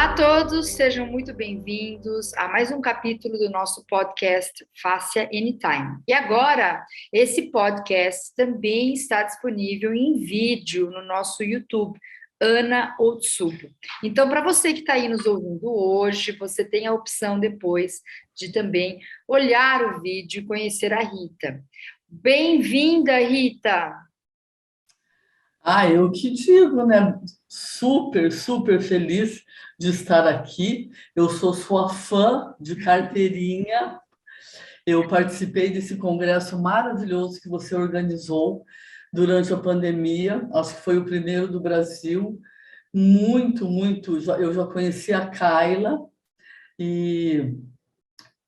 Olá a todos, sejam muito bem-vindos a mais um capítulo do nosso podcast Fácia Anytime. E agora, esse podcast também está disponível em vídeo no nosso YouTube, Ana Otsubo. Então, para você que está aí nos ouvindo hoje, você tem a opção depois de também olhar o vídeo e conhecer a Rita. Bem-vinda, Rita! Eu que digo, né? Super, super feliz de estar aqui. Eu sou sua fã de carteirinha. Eu participei desse congresso maravilhoso que você organizou durante a pandemia. Acho que foi o primeiro do Brasil. Muito, muito. Eu já conheci a Kaila e,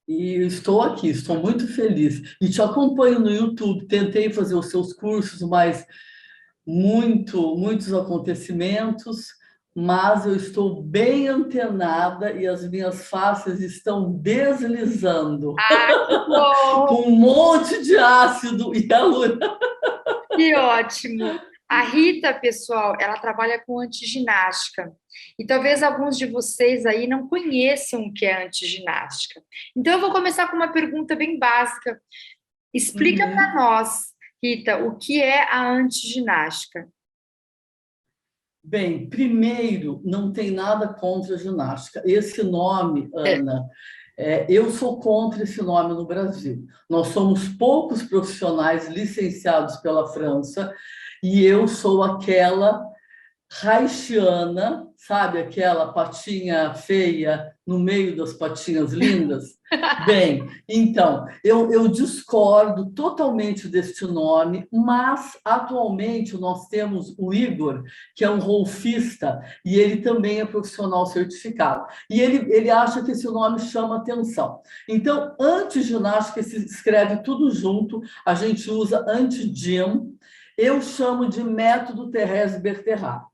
e estou aqui, estou muito feliz. E te acompanho no YouTube. Tentei fazer os seus cursos, mas muitos acontecimentos, mas eu estou bem antenada e as minhas faces estão deslizando Ah, que bom! com um monte de ácido hialurônico. Que ótimo! A Rita, pessoal, ela trabalha com antiginástica. E talvez alguns de vocês aí não conheçam o que é antiginástica. Então, eu vou começar com uma pergunta bem básica. Explica para Uhum. nós, Rita, o que é a antiginástica? Bem, primeiro, não tem nada contra a ginástica. Esse nome, É. Ana, eu sou contra esse nome no Brasil. Nós somos poucos profissionais licenciados pela França e eu sou aquela haitiana, sabe, aquela patinha feia no meio das patinhas lindas? Bem, então, eu discordo totalmente deste nome, mas atualmente nós temos o Igor, que é um golfista, e ele também é profissional certificado. E ele acha que esse nome chama atenção. Então, antiginástica se escreve tudo junto, a gente usa anti-gym, eu chamo de método Thérèse-Bertherat.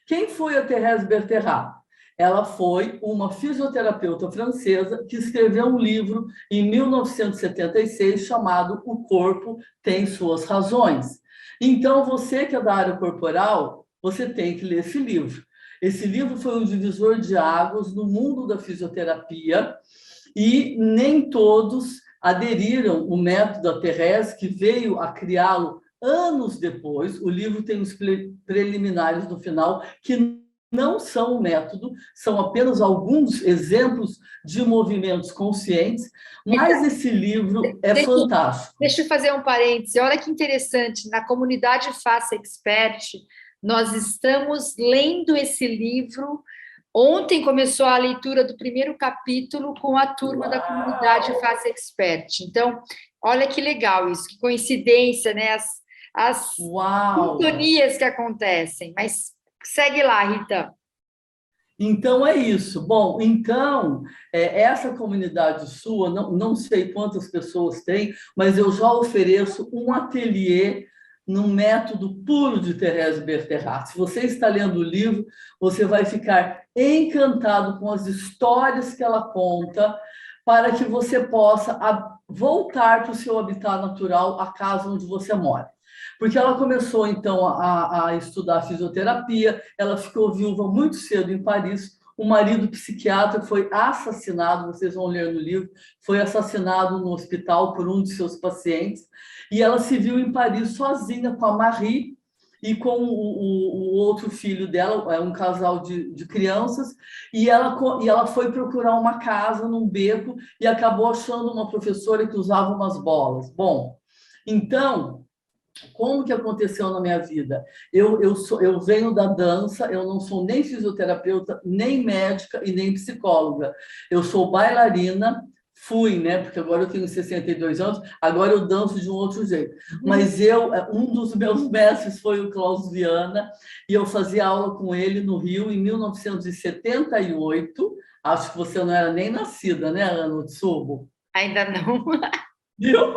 Quem foi a Thérèse Bertherat? Ela foi uma fisioterapeuta francesa que escreveu um livro em 1976 chamado O Corpo Tem Suas Razões. Então, você que é da área corporal, você tem que ler esse livro. Esse livro foi um divisor de águas no mundo da fisioterapia e nem todos aderiram ao método da Thérèse, que veio a criá-lo anos depois. O livro tem os preliminares no final, que não são o método, são apenas alguns exemplos de movimentos conscientes, Rita, mas esse livro é deixa, fantástico. deixa eu fazer um parêntese. Olha que interessante, na comunidade Faça Expert, nós estamos lendo esse livro. Ontem começou a leitura do primeiro capítulo com a turma da comunidade Faça Expert. Então, olha que legal isso, que coincidência, né? As Uau! sintonias que acontecem. Mas segue lá, Rita. Então é isso. Bom, então, essa comunidade sua, não sei quantas pessoas tem, mas eu já ofereço um ateliê no método puro de Thérèse Bertherat. Se você está lendo o livro, você vai ficar encantado com as histórias que ela conta, para que você possa voltar para o seu habitat natural, a casa onde você mora. Porque ela começou, então, a estudar fisioterapia, ela ficou viúva muito cedo em Paris, o marido psiquiatra foi assassinado, vocês vão ler no livro, foi assassinado no hospital por um de seus pacientes, e ela se viu em Paris sozinha com a Marie e com o outro filho dela, um casal de crianças, e ela foi procurar uma casa num beco e acabou achando uma professora que usava umas bolas. Bom, então, como que aconteceu na minha vida? Eu venho da dança, eu não sou nem fisioterapeuta, nem médica e nem psicóloga. Eu sou bailarina, fui, né? Porque agora eu tenho 62 anos, agora eu danço de um outro jeito. Mas um dos meus mestres foi o Klaus Viana, e eu fazia aula com ele no Rio em 1978. Acho que você não era nem nascida, né, Ana Tsubo? Ainda não. Viu?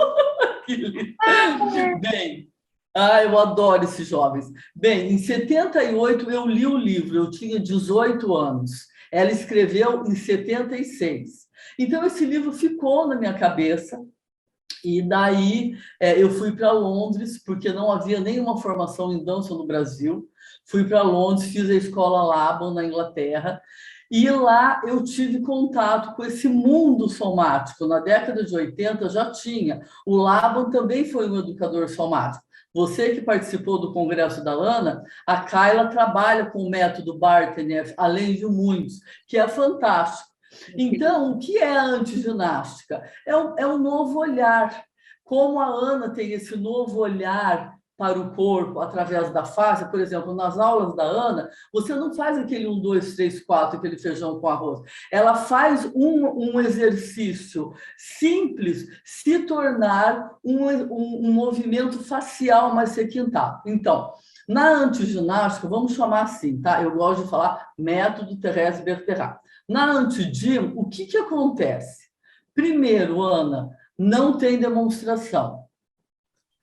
Que lindo. Bem, eu adoro esses jovens. Bem, em 78 eu li o livro, eu tinha 18 anos. Ela escreveu em 76. Então, esse livro ficou na minha cabeça. E daí eu fui para Londres, porque não havia nenhuma formação em dança no Brasil. Fui para Londres, fiz a escola Laban na Inglaterra. E lá eu tive contato com esse mundo somático. Na década de 80 já tinha. O Laban também foi um educador somático. Você que participou do congresso da Ana, a Kayla trabalha com o método Bartenev, além de muitos, que é fantástico. Então, o que é a antiginástica? É um novo olhar. Como a Ana tem esse novo olhar para o corpo através da face, por exemplo, nas aulas da Ana, você não faz aquele 1, 2, 3, 4, aquele feijão com arroz. Ela faz um exercício simples se tornar um movimento facial mais requintado. Então, na antiginástica, vamos chamar assim, tá? Eu gosto de falar método Thérèse Bertherat. Na anti-gym, o que acontece? Primeiro, Ana, não tem demonstração,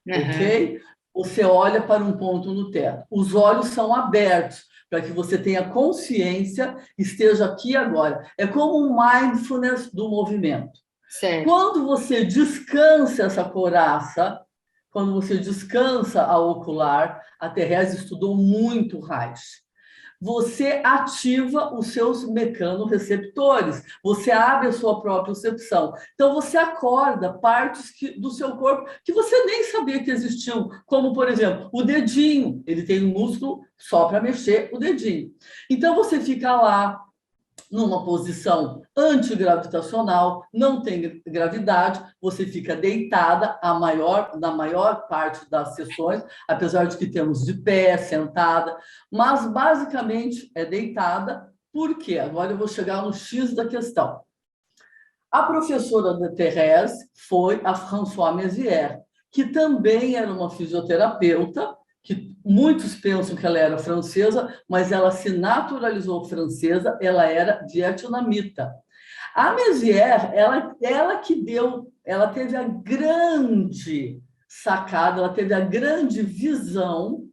ok? Você olha para um ponto no teto. Os olhos são abertos para que você tenha consciência, esteja aqui agora. É como um mindfulness do movimento. Certo. Quando você descansa essa coraça, quando você descansa a ocular, a Thérèse estudou muito Reich. Você ativa os seus mecanorreceptores, você abre a sua própria percepção. Então, você acorda partes do seu corpo que você nem sabia que existiam, como, por exemplo, o dedinho. Ele tem um músculo só para mexer o dedinho. Então, você fica lá, numa posição antigravitacional, não tem gravidade, você fica deitada na maior parte das sessões, apesar de que temos de pé, sentada, mas basicamente é deitada. Por quê? Agora eu vou chegar no X da questão. A professora da Thérèse foi a Françoise Mézières, que também era uma fisioterapeuta, que muitos pensam que ela era francesa, mas ela se naturalizou francesa, ela era vietnamita. A Mézières, ela teve a grande sacada, ela teve a grande visão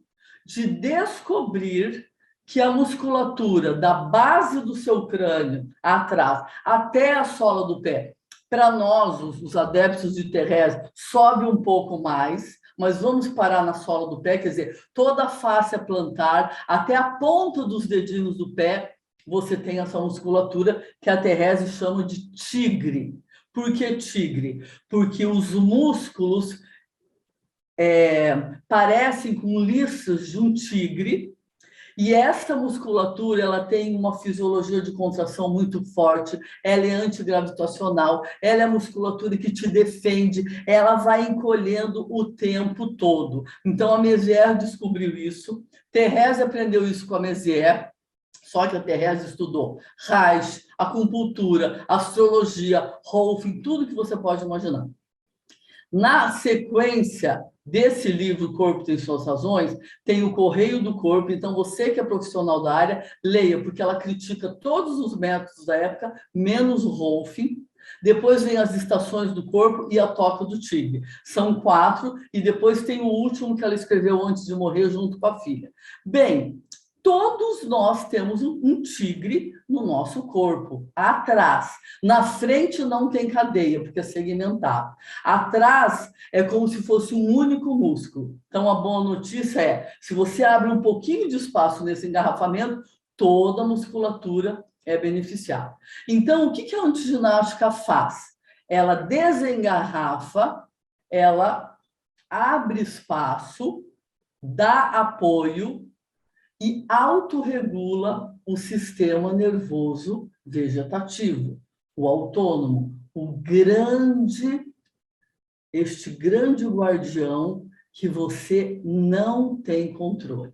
de descobrir que a musculatura da base do seu crânio, atrás, até a sola do pé, para nós, os adeptos de Thérèse, sobe um pouco mais, mas vamos parar na sola do pé, quer dizer, toda a face plantar, até a ponta dos dedinhos do pé, você tem essa musculatura que a Thérèse chama de tigre. Por que tigre? Porque os músculos parecem com liças de um tigre, e essa musculatura, ela tem uma fisiologia de contração muito forte, ela é antigravitacional, ela é a musculatura que te defende, ela vai encolhendo o tempo todo. Então, a Mézières descobriu isso, Thérèse aprendeu isso com a Mézières, só que a Thérèse estudou Reich, acupuntura, astrologia, Rolfing, tudo que você pode imaginar. Na sequência desse livro, Corpo tem suas razões, tem o Correio do Corpo. Então, você que é profissional da área, leia, porque ela critica todos os métodos da época, menos o Rolfing. Depois vem as estações do corpo e a toca do tigre. São 4, e depois tem o último que ela escreveu antes de morrer, junto com a filha. Bem, todos nós temos um tigre no nosso corpo, atrás. Na frente não tem cadeia, porque é segmentado. Atrás é como se fosse um único músculo. Então, a boa notícia é, se você abre um pouquinho de espaço nesse engarrafamento, toda a musculatura é beneficiada. Então, o que a antiginástica faz? Ela desengarrafa, ela abre espaço, dá apoio e autorregula o sistema nervoso vegetativo, o autônomo, este grande guardião que você não tem controle.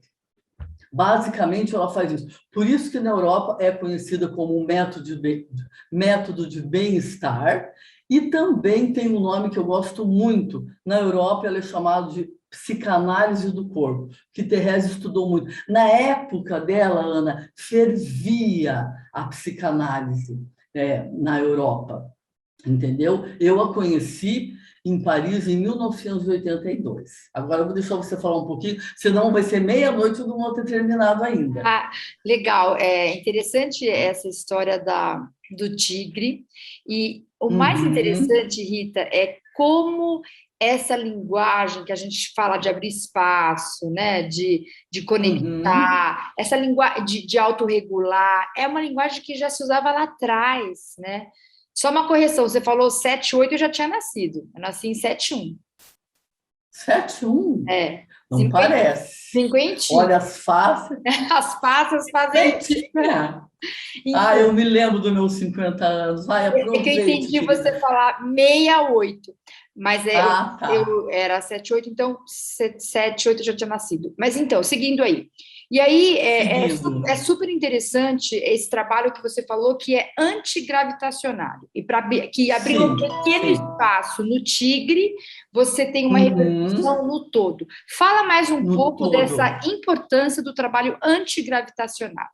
Basicamente, ela faz isso. Por isso que na Europa é conhecida como um método de bem-estar, e também tem um nome que eu gosto muito. Na Europa, ela é chamada de psicanálise do corpo, que Thérèse estudou muito. Na época dela, Ana, fervia a psicanálise na Europa, entendeu? Eu a conheci em Paris em 1982. Agora eu vou deixar você falar um pouquinho, senão vai ser meia-noite e eu não vou ter terminado ainda. Ah, legal. É interessante essa história do tigre. E o mais interessante, Rita, é como essa linguagem que a gente fala de abrir espaço, né, de conectar, essa linguagem de autorregular, é uma linguagem que já se usava lá atrás, né? Só uma correção, você falou 7, 8, eu já tinha nascido. Eu nasci em 71. 71? É. Não 50, parece. 50. Olha as faces. As passas fazem. Então, eu me lembro dos meus 50 anos. Vai, É que eu aproveite, entendi querida. você falar 68, mas Tá. eu era 78, então 78 eu já tinha nascido. Mas então, seguindo aí. E aí Seguindo. é super interessante esse trabalho que você falou, que é antigravitacionário, e que abriu um Sim, pequeno sim. espaço no tigre, você tem uma repercussão no todo. Fala mais um No pouco dessa todo. importância do trabalho antigravitacionário.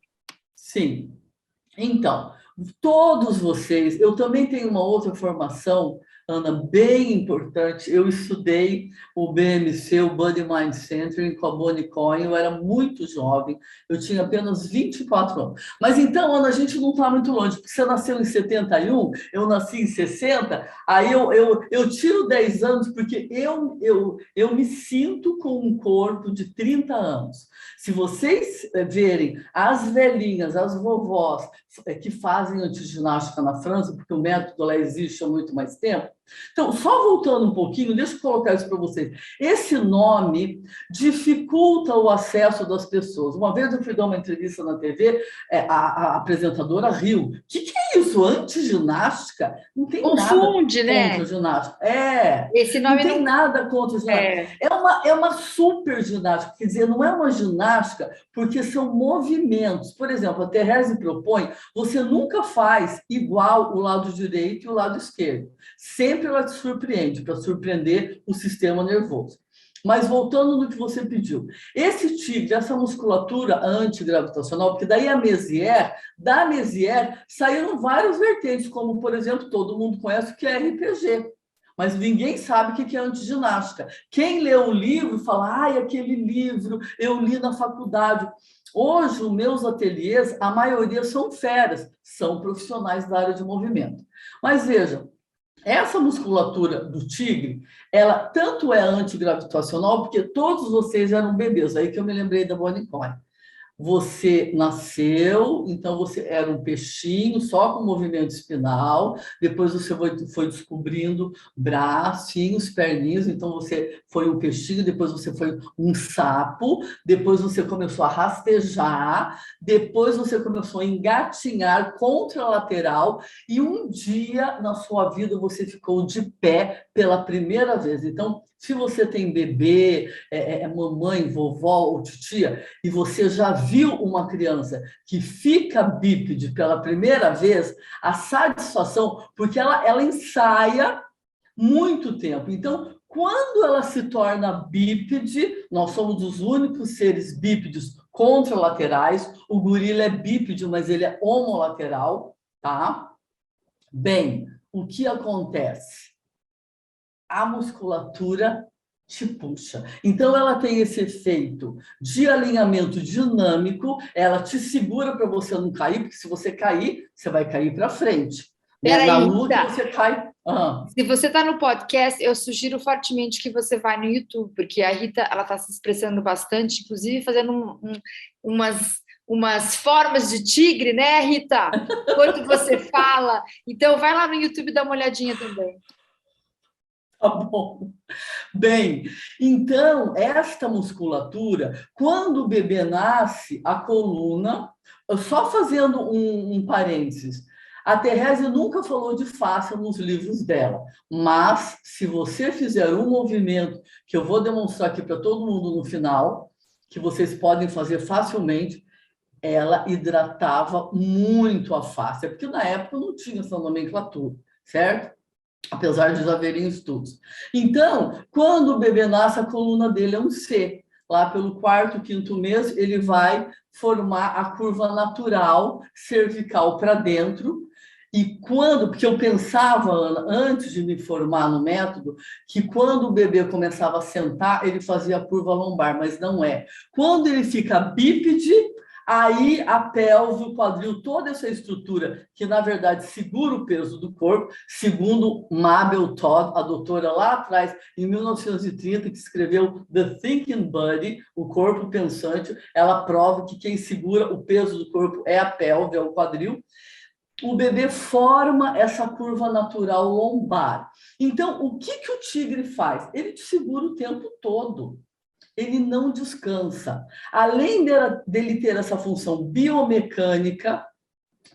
Sim. Então, todos vocês, eu também tenho uma outra formação, Ana, bem importante. Eu estudei o BMC, o Body Mind Center, com a Bonnie Cohen. Eu era muito jovem, eu tinha apenas 24 anos. Mas então, Ana, a gente não está muito longe, porque você nasceu em 71, eu nasci em 60, aí eu tiro 10 anos, porque eu me sinto com um corpo de 30 anos. Se vocês verem as velhinhas, as vovós, que fazem antiginástica na França, porque o método lá existe há muito mais tempo. Então, só voltando um pouquinho, deixa eu colocar isso para vocês. Esse nome dificulta o acesso das pessoas. Uma vez eu fui dar uma entrevista na TV, a apresentadora riu. O que é isso? Antiginástica? Não tem nada Confunde, contra né? ginástica. Esse Não nome tem não nada contra ginástica. é. É uma super ginástica, quer dizer, não é uma ginástica porque são movimentos. Por exemplo, a Therese propõe, você nunca faz igual o lado direito e o lado esquerdo. Sempre ela te surpreende, para surpreender o sistema nervoso. Mas voltando no que você pediu, esse tigre, essa musculatura antigravitacional, porque daí da Mézières saíram várias vertentes, como, por exemplo, todo mundo conhece o que é RPG. Mas ninguém sabe o que é antiginástica. Quem lê o livro fala, ai, aquele livro, eu li na faculdade. Hoje, os meus ateliês, a maioria são feras, são profissionais da área de movimento. Mas veja, essa musculatura do tigre, ela tanto é antigravitacional, porque todos vocês eram bebês, aí que eu me lembrei da Bonnie Cohen. Você nasceu, então você era um peixinho só com movimento espinal, depois você foi descobrindo bracinhos, perninhos, então você foi um peixinho, depois você foi um sapo, depois você começou a rastejar, depois você começou a engatinhar contralateral e um dia na sua vida você ficou de pé pela primeira vez. Então, se você tem bebê, mamãe, vovó ou titia, e você já viu uma criança que fica bípede pela primeira vez, a satisfação, porque ela ensaia muito tempo. Então, quando ela se torna bípede, nós somos os únicos seres bípedes contralaterais, o gorila é bípede, mas ele é homolateral, tá? Bem, o que acontece? A musculatura te puxa. Então, ela tem esse efeito de alinhamento dinâmico, ela te segura para você não cair, porque se você cair, você vai cair para frente. Né? Na Peraí, luta, Rita. você cai. Se você está no podcast, eu sugiro fortemente que você vá no YouTube, porque a Rita ela está se expressando bastante, inclusive fazendo umas formas de tigre, né, Rita? Quando você fala. Então, vai lá no YouTube e dá uma olhadinha também. Tá bom. Bem, então, esta musculatura, quando o bebê nasce, a coluna, só fazendo um parênteses, a Therese nunca falou de fáscia nos livros dela, mas se você fizer um movimento, que eu vou demonstrar aqui para todo mundo no final, que vocês podem fazer facilmente, ela hidratava muito a face, porque na época não tinha essa nomenclatura, certo? Apesar de já haverem estudos. Então, quando o bebê nasce, a coluna dele é um C. Lá pelo quarto, quinto mês, ele vai formar a curva natural cervical para dentro. E quando, porque eu pensava, Ana, antes de me formar no método, que quando o bebê começava a sentar, ele fazia a curva lombar, mas não é. Quando ele fica bípede, Aí a pelve, o quadril, toda essa estrutura que, na verdade, segura o peso do corpo, segundo Mabel Todd, a doutora lá atrás, em 1930, que escreveu The Thinking Body, o corpo pensante, ela prova que quem segura o peso do corpo é a pelve, é o quadril. O bebê forma essa curva natural lombar. Então, o que o tigre faz? Ele te segura o tempo todo. Ele não descansa. Além dele ter essa função biomecânica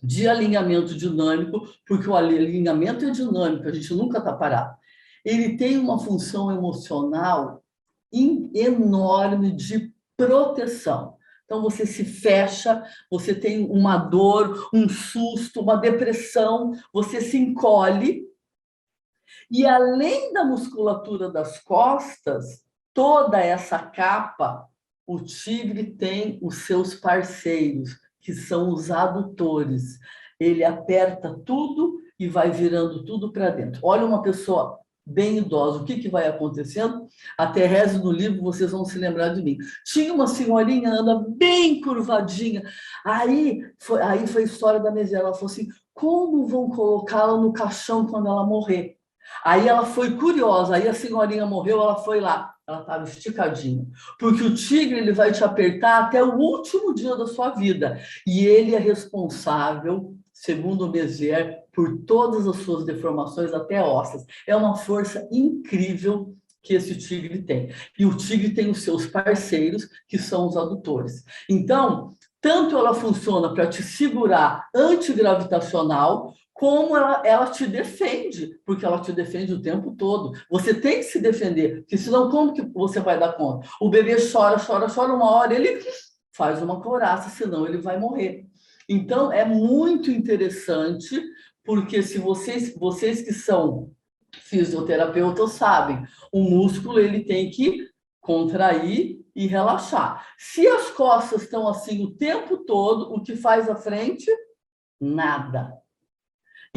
de alinhamento dinâmico, porque o alinhamento é dinâmico, a gente nunca está parado. Ele tem uma função emocional enorme de proteção. Então, você se fecha, você tem uma dor, um susto, uma depressão, você se encolhe. E além da musculatura das costas, toda essa capa, o tigre tem os seus parceiros, que são os adutores. Ele aperta tudo e vai virando tudo para dentro. Olha uma pessoa bem idosa, o que vai acontecendo? A Therese, no livro, vocês vão se lembrar de mim. Tinha uma senhorinha, anda bem curvadinha. Aí foi a história da Mesia. Ela falou assim, como vão colocá-la no caixão quando ela morrer? Aí ela foi curiosa, aí a senhorinha morreu, ela foi lá, ela estava esticadinha, porque o tigre ele vai te apertar até o último dia da sua vida, e ele é responsável, segundo o Mézières, por todas as suas deformações até ósseas. É uma força incrível que esse tigre tem. E o tigre tem os seus parceiros, que são os adutores. Então, tanto ela funciona para te segurar antigravitacional, como ela te defende, porque ela te defende o tempo todo. Você tem que se defender, porque senão como que você vai dar conta? O bebê chora, chora, chora, uma hora ele faz uma couraça, senão ele vai morrer. Então, é muito interessante, porque se vocês que são fisioterapeutas sabem, o músculo ele tem que contrair e relaxar. Se as costas estão assim o tempo todo, o que faz à frente? Nada.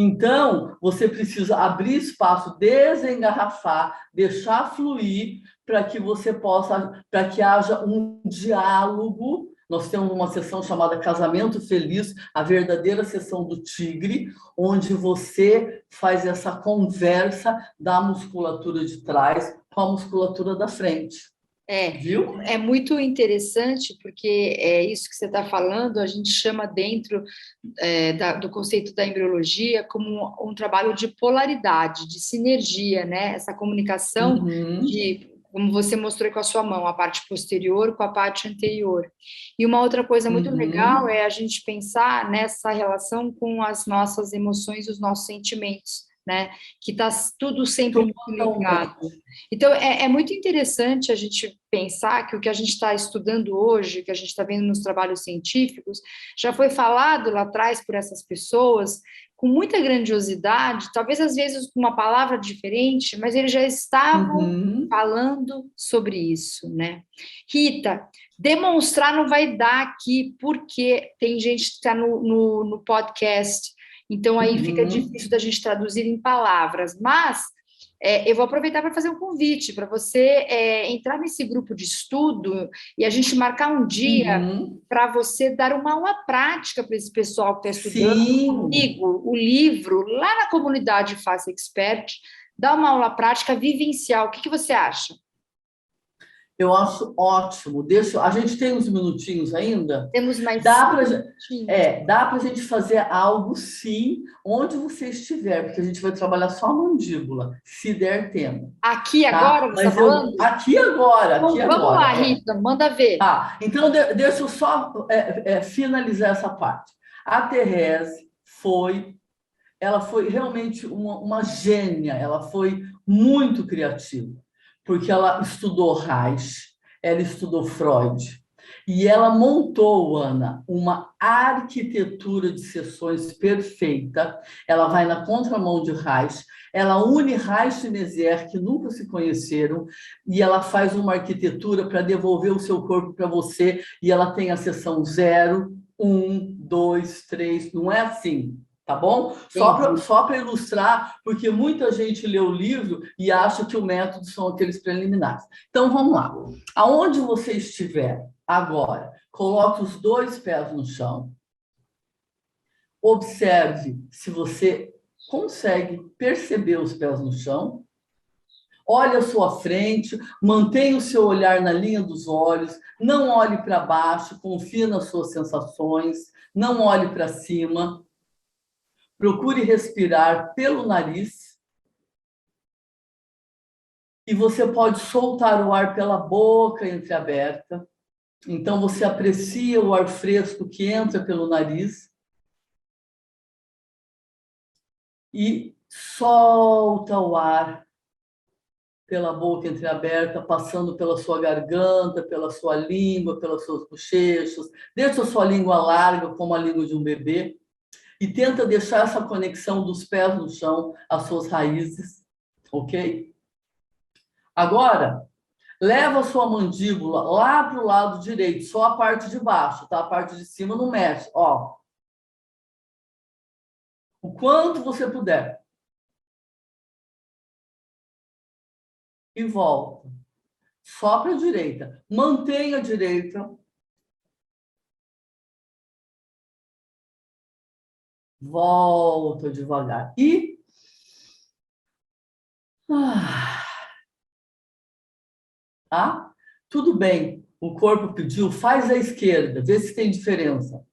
Então, você precisa abrir espaço, desengarrafar, deixar fluir para que você possa, para que haja um diálogo. Nós temos uma sessão chamada Casamento Feliz, a verdadeira sessão do tigre, onde você faz essa conversa da musculatura de trás com a musculatura da frente. Viu? É muito interessante, porque é isso que você está falando, a gente chama dentro do conceito da embriologia como um trabalho de polaridade, de sinergia, né? Essa comunicação de, como você mostrou com a sua mão, a parte posterior com a parte anterior. E uma outra coisa muito legal é a gente pensar nessa relação com as nossas emoções e os nossos sentimentos, né? Que está tudo sempre muito ligado. Então, é muito interessante a gente pensar que o que a gente está estudando hoje, que a gente está vendo nos trabalhos científicos, já foi falado lá atrás por essas pessoas com muita grandiosidade, talvez às vezes com uma palavra diferente, mas eles já estavam falando sobre isso, né? Rita, demonstrar não vai dar aqui, porque tem gente que está no podcast, então aí fica difícil da gente traduzir em palavras, mas eu vou aproveitar para fazer um convite para você entrar nesse grupo de estudo e a gente marcar um dia para você dar uma aula prática para esse pessoal que está estudando comigo o livro lá na comunidade Face Expert, dar uma aula prática vivencial. O que você acha? Eu acho ótimo. A gente tem uns minutinhos ainda? Temos mais dá para a gente fazer algo, sim, onde você estiver, porque a gente vai trabalhar só a mandíbula, se der tempo. Aqui agora, você está falando? Aqui agora. Vamos lá, Rita, manda ver. Então, deixa eu só finalizar essa parte. A Therese ela foi realmente uma gênia, ela foi muito criativa, porque ela estudou Reich, ela estudou Freud, e ela montou, Ana, uma arquitetura de sessões perfeita. Ela vai na contramão de Reich, ela une Reich e Mézières, que nunca se conheceram, e ela faz uma arquitetura para devolver o seu corpo para você, e ela tem a sessão 0, 1, 2, 3, não é assim. Tá bom? Só para ilustrar, porque muita gente lê o livro e acha que o método são aqueles preliminares. Então, vamos lá. Aonde você estiver, Agora, coloque os 2 pés no chão. Observe se você consegue perceber os pés no chão. Olhe à sua frente, mantenha o seu olhar na linha dos olhos, não olhe para baixo, confie nas suas sensações, não olhe para cima. Procure respirar pelo nariz. E você pode soltar o ar pela boca entreaberta. Então, você aprecia o ar fresco que entra pelo nariz. E solta o ar pela boca entreaberta, passando pela sua garganta, pela sua língua, pelas suas bochechas. Deixa a sua língua larga, como a língua de um bebê. E tenta deixar essa conexão dos pés no chão, as suas raízes. Ok? Agora, leva a sua mandíbula lá para o lado direito, só a parte de baixo, tá? A parte de cima não mexe, ó. O quanto você puder. E volta. Só para a direita. Mantenha a direita. Volta devagar. E... tá? Tudo bem. O corpo pediu, faz a esquerda. Vê se tem diferença.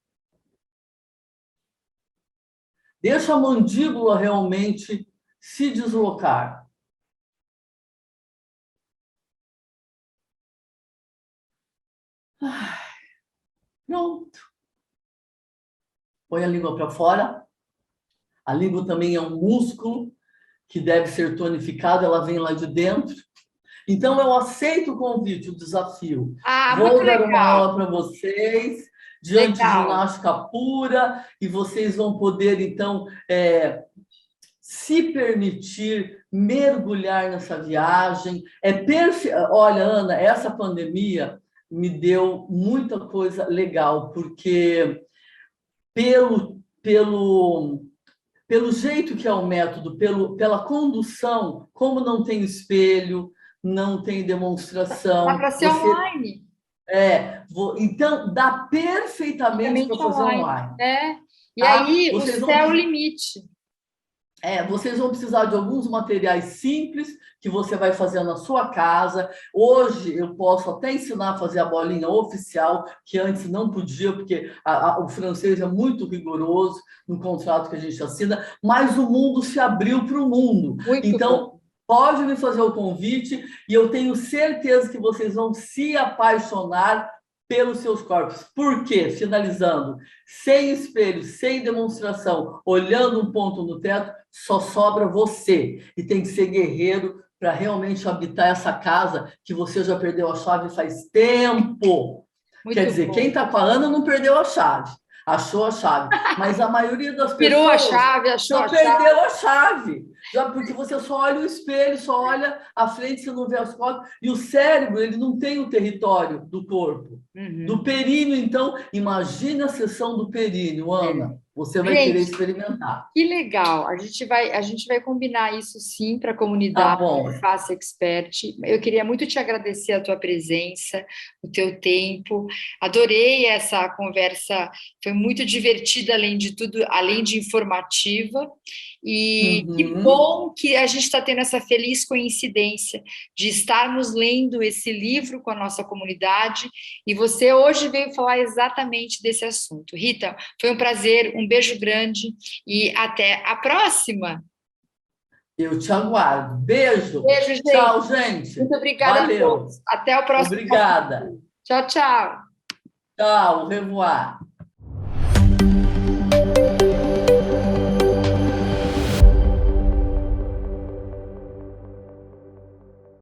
Deixa a mandíbula realmente se deslocar. Pronto. Põe a língua para fora. A língua também é um músculo que deve ser tonificado, ela vem lá de dentro. Então, eu aceito o convite, o desafio. Vou dar uma aula para vocês, de antiginástica pura, e vocês vão poder, então, se permitir mergulhar nessa viagem. Olha, Ana, essa pandemia me deu muita coisa legal, porque pelo jeito que é o método, pela condução, como não tem espelho, não tem demonstração. Dá para ser online. Então, dá perfeitamente para fazer online. E aí, o céu é o limite. Vocês vão precisar de alguns materiais simples que você vai fazer na sua casa. Hoje eu posso até ensinar a fazer a bolinha oficial, que antes não podia, porque o francês é muito rigoroso no contrato que a gente assina, mas o mundo se abriu para o mundo. Então, pode me fazer o convite e eu tenho certeza que vocês vão se apaixonar pelos seus corpos. Por quê? Finalizando, sem espelho, sem demonstração, olhando um ponto no teto, só sobra você. E tem que ser guerreiro para realmente habitar essa casa que você já perdeu a chave faz tempo. Quer dizer, quem está com a Ana não perdeu a chave. Achou a chave. Mas a maioria das pessoas virou a chave, achou já perdeu a chave. Já porque você só olha o espelho, só olha a frente, você não vê as costas. E o cérebro, ele não tem o território do corpo. Do períneo, então, imagina a seção do períneo, Ana. Você vai querer experimentar. Que legal. A gente vai combinar isso sim para a comunidade Faça Expert. Eu queria muito te agradecer a tua presença, o teu tempo. Adorei essa conversa. Foi muito divertida, além de tudo, além de informativa. E que bom que a gente está tendo essa feliz coincidência de estarmos lendo esse livro com a nossa comunidade. E você hoje veio falar exatamente desse assunto. Rita, foi um prazer, um beijo grande e até a próxima. Eu te aguardo. Beijo. Beijo, gente. Tchau, gente. Muito obrigada a todos. Até o próximo. Obrigada. Tchau, tchau. Tchau, au revoir.